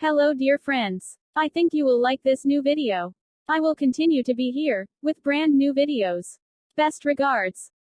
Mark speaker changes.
Speaker 1: Hello dear friends. I think you will like this new video. I will continue to be here, with brand new videos. Best regards.